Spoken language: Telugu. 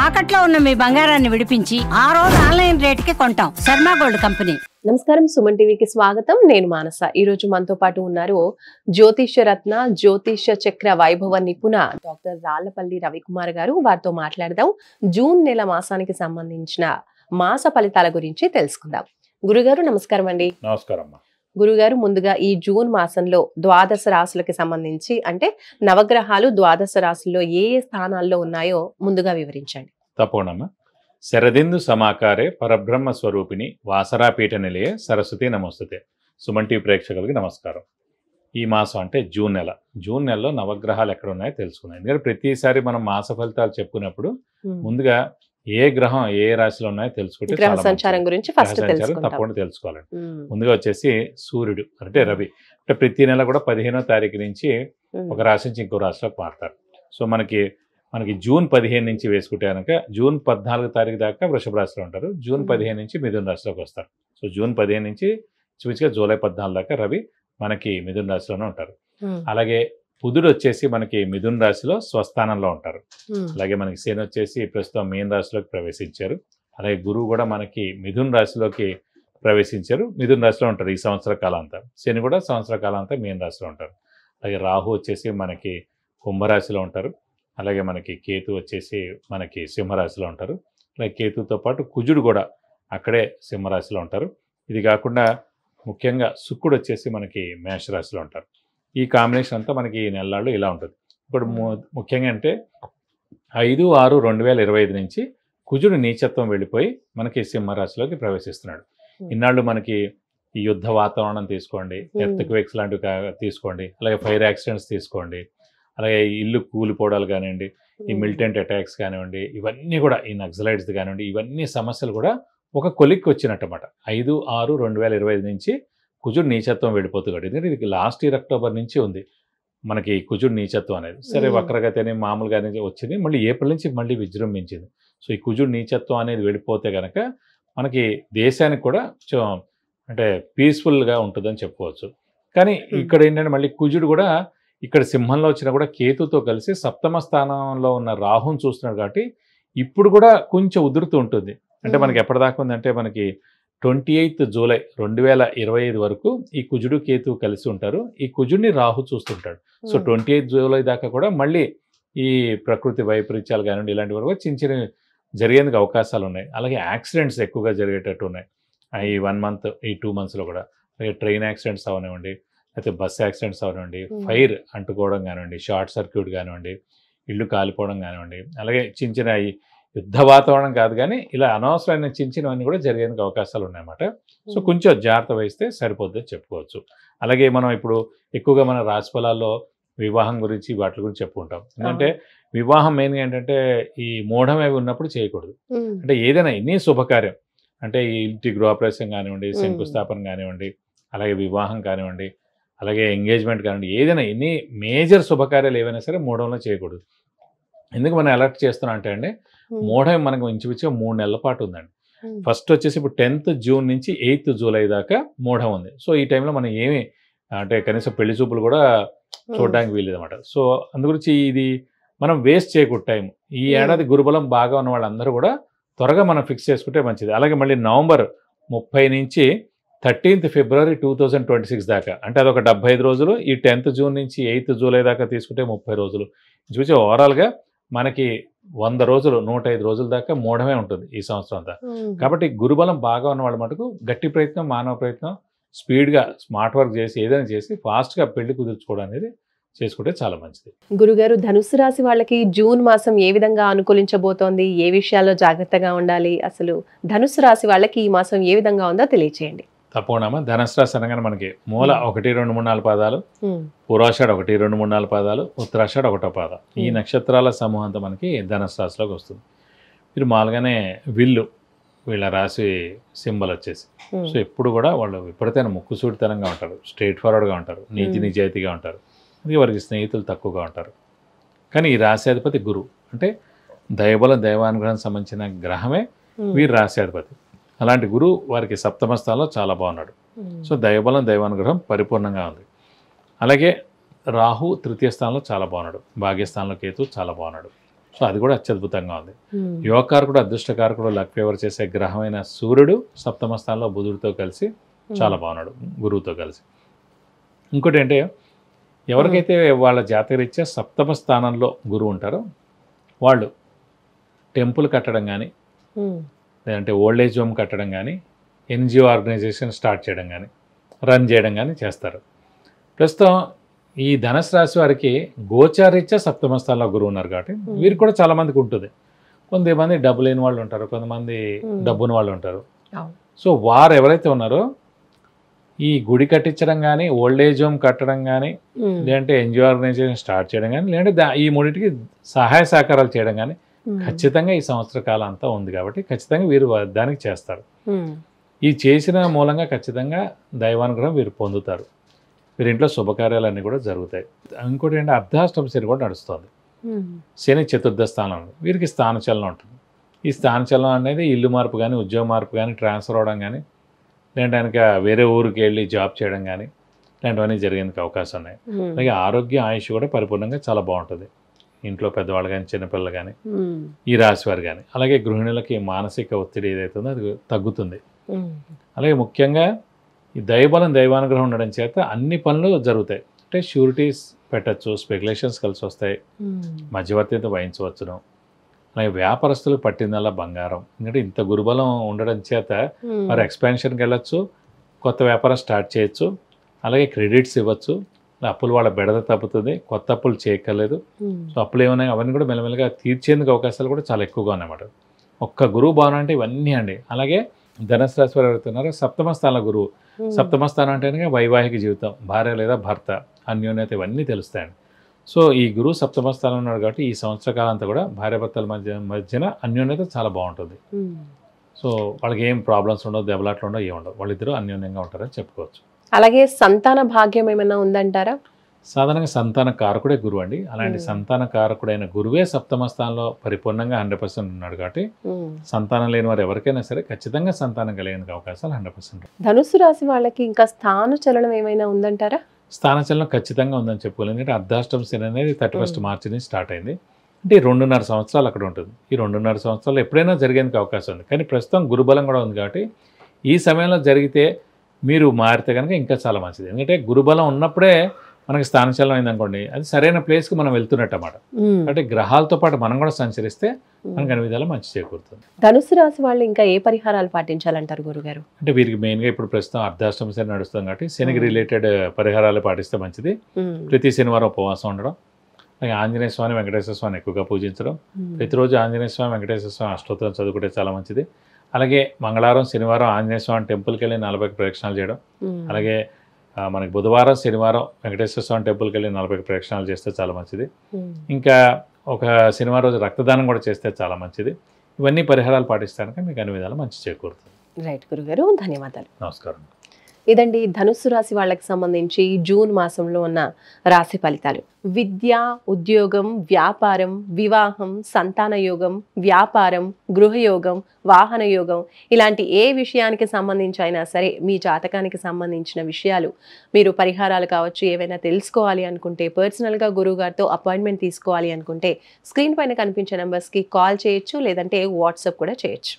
తాకట్లో ఉన్న మీ బంగారాన్ని విడిపించి ఆ రోజు ఆన్లైన్ రేటుకి కొంటాం. Sharma gold company. నమస్కారం, సుమన్ టీవీకి స్వాగతం. నేను మానస. ఈ రోజు మనతో పాటు ఉన్నారు జ్యోతిష్య రత్న, జ్యోతిష్య చక్ర వైభవ నిపుణ డాక్టర్ రాళ్లపల్లి రవికుమార్ గారు. వారితో మాట్లాడదాం. జూన్ నెల మాసానికి సంబంధించిన మాస ఫలితాల గురించి తెలుసుకుందాం. గురుగారు నమస్కారం అండి. నమస్కారం. గురుగారు, ముందుగా ఈ జూన్ మాసంలో ద్వాదశ రాశులకి సంబంధించి, అంటే నవగ్రహాలు ద్వాదశ రాశుల్లో ఏ ఏ స్థానాల్లో ఉన్నాయో ముందుగా వివరించండి. తప్పకుండా. శరదిందు సమాకారే పరబ్రహ్మ స్వరూపిణి వాసరాపీఠ నిలయే సరస్వతి నమస్తుతే. సుమన్ టీవీ ప్రేక్షకులకి నమస్కారం. ఈ మాసం అంటే జూన్ నెల. జూన్ నెలలో నవగ్రహాలు ఎక్కడ ఉన్నాయో తెలుసుకున్నాం. ఎందుకంటే ప్రతిసారి మనం మాస ఫలితాలు చెప్పుకున్నప్పుడు ముందుగా ఏ గ్రహం ఏ రాశిలో ఉన్నాయో తెలుసుకుంటే గ్రహ సంచారం గురించి ఫస్ట్ తప్పకుండా తెలుసుకోవాలండి. ముందుగా వచ్చేసి సూర్యుడు అంటే రవి. అంటే ప్రతి నెల కూడా 15వ తారీఖు నుంచి ఒక రాశి నుంచి ఇంకో రాశిలోకి మారుతారు. సో మనకి జూన్ 15 నుంచి వేసుకుంటే కనుక జూన్ 14 తారీఖు దాకా వృషభ రాశిలో ఉంటారు. జూన్ 15 నుంచి మిథున రాశిలోకి వస్తారు. సో జూన్ 15 నుంచి చూపించగా జూలై 14 దాకా రవి మనకి మిథున రాశిలోనే ఉంటారు. అలాగే బుధుడు వచ్చేసి మనకి మిథున రాశిలో స్వస్థానంలో ఉంటారు. అలాగే మనకి శని వచ్చేసి ప్రస్తుతం మీన రాశిలోకి ప్రవేశించారు. అలాగే గురువు కూడా మనకి మిథున రాశిలోకి ప్రవేశించారు. మిథున రాశిలో ఉంటారు ఈ సంవత్సర కాలాంతం. శని కూడా సంవత్సర కాలాంతం మీన రాశిలో ఉంటారు. అలాగే రాహు వచ్చేసి మనకి కుంభరాశిలో ఉంటారు. అలాగే మనకి కేతు వచ్చేసి మనకి సింహరాశిలో ఉంటారు. అలాగే కేతుతో పాటు కుజుడు కూడా అక్కడే సింహరాశిలో ఉంటారు. ఇది కాకుండా ముఖ్యంగా శుక్రుడు వచ్చేసి మనకి మేషరాశిలో ఉంటారు. ఈ కాంబినేషన్ అంతా మనకి ఈ నెలల్లో ఇలా ఉంటుంది. ఇప్పుడు ముఖ్యంగా అంటే 5/6/2025 నుంచి కుజుడు నీచత్వం వెళ్ళిపోయి మనకి సింహరాశిలోకి ప్రవేశిస్తున్నాడు. ఇన్నాళ్ళు మనకి ఈ యుద్ధ వాతావరణం తీసుకోండి, ఎర్త్క్వేక్స్ లాంటివి తీసుకోండి, అలాగే ఫైర్ యాక్సిడెంట్స్ తీసుకోండి, అలాగే ఇల్లు కూలిపోవడాలు కానివ్వండి, ఈ మిలిటెంట్ అటాక్స్ కానివ్వండి, ఇవన్నీ కూడా ఈ నక్సలైట్స్ కానివ్వండి, ఇవన్నీ సమస్యలు కూడా ఒక కొలిక్కి వచ్చినట్టమాట. 5/6/2025 నుంచి కుజుడు నీచత్వం వెళ్ళిపోతున్నాడు. ఎందుకంటే ఇది లాస్ట్ ఇయర్ అక్టోబర్ నుంచి ఉంది మనకి కుజుడు నీచత్వం అనేది. సరే వక్రగతి అని మామూలుగానే వచ్చింది, మళ్ళీ ఏప్రిల్ నుంచి మళ్ళీ విజృంభించింది. సో ఈ కుజుడు నీచత్వం అనేది వెళ్ళిపోతే కనుక మనకి దేశానికి కూడా అంటే పీస్ఫుల్గా ఉంటుందని చెప్పుకోవచ్చు. కానీ ఇక్కడ ఏంటంటే మళ్ళీ కుజుడు కూడా ఇక్కడ సింహంలో వచ్చినా కూడా కేతుతో కలిసి సప్తమ స్థానంలో ఉన్న రాహుని చూస్తున్నాడు. కాబట్టి ఇప్పుడు కూడా కొంచెం ఉధృతి ఉంటుంది. అంటే మనకి ఎప్పటిదాకా ఉందంటే మనకి 28 జూలై 2025 వరకు ఈ కుజుడు కేతు కలిసి ఉంటారు. ఈ కుజుడిని రాహు చూస్తుంటాడు. సో 28 జూలై దాకా కూడా మళ్ళీ ఈ ప్రకృతి వైపరీత్యాలు కానివ్వండి ఇలాంటి వరకు చిన్న చిన్న జరిగేందుకు అవకాశాలు ఉన్నాయి. అలాగే యాక్సిడెంట్స్ ఎక్కువగా జరిగేటట్టు ఉన్నాయి ఈ 1 మంత్ ఈ 2 మంత్స్లో కూడా. అలాగే ట్రైన్ యాక్సిడెంట్స్ అవనివ్వండి, అయితే బస్ యాక్సిడెంట్స్ అవనివ్వండి, ఫైర్ అంటుకోవడం కానివ్వండి, షార్ట్ సర్క్యూట్ కానివ్వండి, ఇల్లు కాలిపోవడం కానివ్వండి, అలాగే చిన్న చిన్న యుద్ధ వాతావరణం కాదు కానీ ఇలా అనవసరమైన చిన్న చిన్నవన్నీ కూడా జరిగేందుకు అవకాశాలు ఉన్నాయన్నమాట. సో కొంచెం జాగ్రత్త వహిస్తే సరిపోద్దని చెప్పుకోవచ్చు. అలాగే మనం ఇప్పుడు ఎక్కువగా మన రాశి ఫలాల్లో వివాహం గురించి వాటి గురించి చెప్పుకుంటాం. ఎందుకంటే వివాహం మెయిన్గా ఏంటంటే ఈ మూఢం అవి ఉన్నప్పుడు చేయకూడదు. అంటే ఏదైనా ఎన్ని శుభకార్యం అంటే ఈ ఇంటి గృహప్రవేశం కానివ్వండి, శంకుస్థాపన కానివ్వండి, అలాగే వివాహం కానివ్వండి, అలాగే ఎంగేజ్మెంట్ కానివ్వండి, ఏదైనా ఎన్ని మేజర్ శుభకార్యాలు ఏవైనా సరే మూఢంలో చేయకూడదు. ఎందుకు మనం అలర్ట్ చేస్తున్నాం అంటే అండి, మూఢం మనకు ఇంచుమించుగా 3 నెలల పాటు ఉందండి. ఫస్ట్ వచ్చేసి ఇప్పుడు 10th జూన్ నుంచి 8th జూలై దాకా మూఢం ఉంది. సో ఈ టైంలో మనం ఏమి అంటే కనీసం పెళ్లి చూపులు కూడా చూడడానికి వీలేదు అనమాట. సో అందుగురించి ఇది మనం వేస్ట్ చేయకూడదు టైం. ఈ ఏడాది గురుబలం బాగా ఉన్న వాళ్ళందరూ కూడా త్వరగా మనం ఫిక్స్ చేసుకుంటే మంచిది. అలాగే మళ్ళీ నవంబర్ 30 నుంచి 13th ఫిబ్రవరి 2026 దాకా అంటే అదొక 75 రోజులు. ఈ 10th జూన్ నుంచి 8th జూలై దాకా తీసుకుంటే 30 రోజులు. చూసి ఓవరాల్గా మనకి 100 రోజులు 105 రోజుల దాకా మూఢమే ఉంటుంది ఈ సంవత్సరం అంతా. కాబట్టి గురుబలం బాగా ఉన్న వాళ్ళ మటుకు గట్టి ప్రయత్నం, మానవ ప్రయత్నం, స్పీడ్గా స్మార్ట్ వర్క్ చేసి ఏదైనా చేసి ఫాస్ట్గా పెళ్లి కుదుర్చుకోవడం అనేది చేసుకుంటే చాలా మంచిది. గురుగారు, ధనుసు రాశి వాళ్ళకి జూన్ మాసం ఏ విధంగా అనుకూలించబోతోంది, ఏ విషయాల్లో జాగ్రత్తగా ఉండాలి, అసలు ధనుసు రాశి వాళ్ళకి ఈ మాసం ఏ విధంగా ఉందో తెలియచేయండి. తప్పకుండా. ధనుసు రాశి అనగానే మనకి మూల 1, 2, 3, 4 పాదాలు, పూర్వాషాఢ 1, 2, 3, 4 పాదాలు, ఉత్తరాషాఢ 1వ పాదం. ఈ నక్షత్రాల సమూహంతో మనకి ధనుసు రాశిలోకి వస్తుంది. మీరు మామూలుగానే విల్లు వీళ్ళ రాశి సింబల్ వచ్చేసి. సో ఎప్పుడు కూడా వాళ్ళు విపరీతమైన ముక్కుసూటితనంగా ఉంటారు, స్ట్రైట్ ఫార్వర్డ్గా ఉంటారు, నీతి నిజాయితీగా ఉంటారు. అందుకే వారికి స్నేహితులు తక్కువగా ఉంటారు. కానీ ఈ రాశ్యాధిపతి గురువు అంటే దైవబలం దైవానుగ్రహం సంబంధించిన గ్రహమే వీరి రాశ్యాధిపతి. అలాంటి గురువు వారికి సప్తమ స్థానంలో చాలా బాగున్నాడు. సో దైవబలం దైవానుగ్రహం పరిపూర్ణంగా ఉంది. అలాగే రాహు 3వ స్థానంలో చాలా బాగున్నాడు, భాగ్యస్థానంలో కేతు చాలా బాగున్నాడు. సో అది కూడా అత్యద్భుతంగా ఉంది. యువకారకుడు, అదృష్టకారకుడు, లక్ ఫేవర్ చేసే గ్రహమైన సూర్యుడు సప్తమ స్థానంలో బుధుడితో కలిసి చాలా బాగున్నాడు, గురువుతో కలిసి. ఇంకోటి అంటే ఎవరికైతే వాళ్ళ జాతకరీత్యా సప్తమ స్థానంలో గురువు ఉంటారో వాళ్ళు టెంపుల్ కట్టడం కానీ, లేదంటే ఓల్డ్ ఏజ్ హోమ్ కట్టడం కానీ, ఎన్జిఓ ఆర్గనైజేషన్ స్టార్ట్ చేయడం కానీ, రన్ చేయడం కానీ చేస్తారు. ప్రస్తుతం ఈ ధనుసు రాశి వారికి గోచారీత్యా సప్తమ స్థానంలో గురువు ఉన్నారు కాబట్టి వీరికి కూడా చాలా మందికి ఉంటుంది. కొంతమంది డబ్బు లేని వాళ్ళు ఉంటారు, కొంతమంది డబ్బుని వాళ్ళు ఉంటారు. సో వారు ఎవరైతే ఉన్నారో ఈ గుడి కట్టించడం కానీ, ఓల్డ్ ఏజ్ హోమ్ కట్టడం కానీ, లేదంటే ఎన్జిఓ ఆర్గనైజేషన్ స్టార్ట్ చేయడం కానీ, లేదంటే ఈ మూడింటికి సహాయ సహకారాలు చేయడం కానీ ఖచ్చితంగా ఈ సంవత్సర కాలం అంతా ఉంది కాబట్టి ఖచ్చితంగా వీరు దానికి చేస్తారు. ఈ చేసిన మూలంగా ఖచ్చితంగా దైవానుగ్రహం వీరు పొందుతారు. వీరి ఇంట్లో శుభకార్యాలన్నీ కూడా జరుగుతాయి. ఇంకోటి ఏంటంటే అర్ధాష్టమ శని కూడా నడుస్తుంది. శని చతుర్థ స్థానంలో వీరికి స్థానచలనం ఉంటుంది. ఈ స్థానచలనం అనేది ఇల్లు మార్పు కానీ, ఉద్యోగ మార్పు కానీ, ట్రాన్స్ఫర్ అవడం కానీ, లేదంటే కనుక వేరే ఊరికి వెళ్ళి జాబ్ చేయడం కానీ ఇలాంటివన్నీ జరిగేందుకు అవకాశం ఉన్నాయి. అలాగే ఆరోగ్య ఆయుష్ కూడా పరిపూర్ణంగా చాలా బాగుంటుంది. ఇంట్లో పెద్దవాళ్ళు కానీ, చిన్నపిల్లలు కానీ, ఈ రాశి వారు కానీ. అలాగే గృహిణులకి మానసిక ఒత్తిడి ఏదైతే ఉందో అది తగ్గుతుంది. అలాగే ముఖ్యంగా ఈ దైవబలం, దైవానుగ్రహం ఉండడం చేత అన్ని పనులు జరుగుతాయి. అంటే షూరిటీస్ పెట్టచ్చు, స్పెక్యులేషన్స్ కలిసి వస్తాయి, మధ్యవర్తితో వహించవచ్చును. అలాగే వ్యాపారస్తులు పట్టిందల్లా బంగారం. ఎందుకంటే ఇంత గురుబలం ఉండడం చేత వారు ఎక్స్పాన్షన్కి వెళ్ళచ్చు, కొత్త వ్యాపారం స్టార్ట్ చేయొచ్చు, అలాగే క్రెడిట్స్ ఇవ్వచ్చు, అప్పులు వాళ్ళ బెడద తప్పుతుంది, కొత్త అప్పులు చేయక్కర్లేదు. సో అప్పులు ఏమన్నా అవన్నీ కూడా మెల్లమెల్లగా తీర్చేందుకు అవకాశాలు కూడా చాలా ఎక్కువగా ఉన్నాయన్నమాట. ఒక్క గురువు భావన అంటే ఇవన్నీ అండి. అలాగే ధనుసు రాశి వారు ఎవరుతున్నారో సప్తమ స్థానంలో గురువు. సప్తమ స్థానం అంటే వైవాహిక జీవితం, భార్య లేదా భర్త, అన్యోన్యత, ఇవన్నీ తెలుస్తాయండి. సో ఈ గురువు సప్తమ స్థానంలో ఉన్నాడు కాబట్టి ఈ సంవత్సర కాలం అంతా కూడా భార్యాభర్తల మధ్యన అన్యోన్యత చాలా బాగుంటుంది. సో వాళ్ళకి ఏం ప్రాబ్లమ్స్ ఉండవు, దెబ్బలాట్లు ఉండవు, ఏముండవు, వాళ్ళిద్దరూ అన్యోన్యంగా ఉంటారని చెప్పుకోవచ్చు. అలాగే సంతాన భాగ్యం ఏమైనా ఉందంటారా? సాధారణంగా సంతాన కారకుడే గురువు అండి. అలాంటి సంతాన కారకుడైన గురువే సప్తమ స్థానంలో పరిపూర్ణంగా 100% ఉన్నాడు కాబట్టి సంతానం లేని వారు ఎవరికైనా సరే ఖచ్చితంగా సంతానం కలిగేందుకు అవకాశాలు 100%. ధనుసు రాశి వాళ్ళకి ఇంకా స్థాన చలనం ఏమైనా ఉందంటారా? స్థానచలనం ఖచ్చితంగా ఉందని చెప్పుకోవాలి. ఎందుకంటే అర్ధాష్టమ శని అనేది 31 మార్చి నుంచి స్టార్ట్ అయింది. అంటే 2.5 సంవత్సరాలు అక్కడ ఉంటుంది. ఈ 2.5 సంవత్సరాలు ఎప్పుడైనా జరిగేందుకు అవకాశం ఉంది. కానీ ప్రస్తుతం గురుబలం కూడా ఉంది కాబట్టి ఈ సమయంలో జరిగితే మీరు మారితే కనుక ఇంకా చాలా మంచిది. ఎందుకంటే గురుబలం ఉన్నప్పుడే మనకి స్థానచలనం అయిందనుకోండి, అది సరైన ప్లేస్కి మనం వెళ్తున్నట్టు అన్నమాట. అంటే గ్రహాలతో పాటు మనం కూడా సంచరిస్తే మనకు అన్ని విధాలు మంచి చేకూరుతుంది. ధనుసు రాశి వాళ్ళు ఇంకా ఏ పరిహారాలు పాటించాలంటారు గురుగారు? అంటే వీరికి మెయిన్గా ఇప్పుడు ప్రస్తుతం అర్ధాష్టమ శని నడుస్తుంది కాబట్టి శనికి రిలేటెడ్ పరిహారాలు పాటిస్తే మంచిది. ప్రతి శనివారం ఉపవాసం ఉండడం, అలాగే ఆంజనేయ స్వామి, వెంకటేశ్వర స్వామిని ఎక్కువగా పూజించడం, ప్రతిరోజు ఆంజనేయ స్వామి, వెంకటేశ్వర స్వామి అష్టోత్తరం చదువుకుంటే చాలా మంచిది. అలాగే మంగళవారం, శనివారం ఆంజనేయ స్వామి టెంపుల్కి వెళ్ళి 40 ప్రదక్షిణాలు చేయడం, అలాగే మనకి బుధవారం, శనివారం వెంకటేశ్వర స్వామి టెంపుల్కి వెళ్ళి 40 ప్రదక్షిణాలు చేస్తే చాలా మంచిది. ఇంకా ఒక శనివారం రోజు రక్తదానం కూడా చేస్తే చాలా మంచిది. ఇవన్నీ పరిహారాలు పాటిస్తానికి మీకు అన్ని విధాలు మంచి చేకూరుతుంది. రైట్ గురుగారు, ధన్యవాదాలు. నమస్కారం. ఇదండి ధనుస్సు రాశి వాళ్ళకి సంబంధించి జూన్ మాసంలో ఉన్న రాశి ఫలితాలు. విద్య, ఉద్యోగం, వ్యాపారం, వివాహం, సంతాన యోగం, వ్యాపారం, గృహయోగం, వాహన యోగం, ఇలాంటి ఏ విషయానికి సంబంధించి అయినా సరే మీ జాతకానికి సంబంధించిన విషయాలు మీరు పరిహారాలు కావచ్చు, ఏవైనా తెలుసుకోవాలి అనుకుంటే, పర్సనల్గా గురువు గారితో అపాయింట్మెంట్ తీసుకోవాలి అనుకుంటే స్క్రీన్ పైన కనిపించే నెంబర్స్కి కాల్ చేయొచ్చు, లేదంటే వాట్సాప్ కూడా చేయొచ్చు.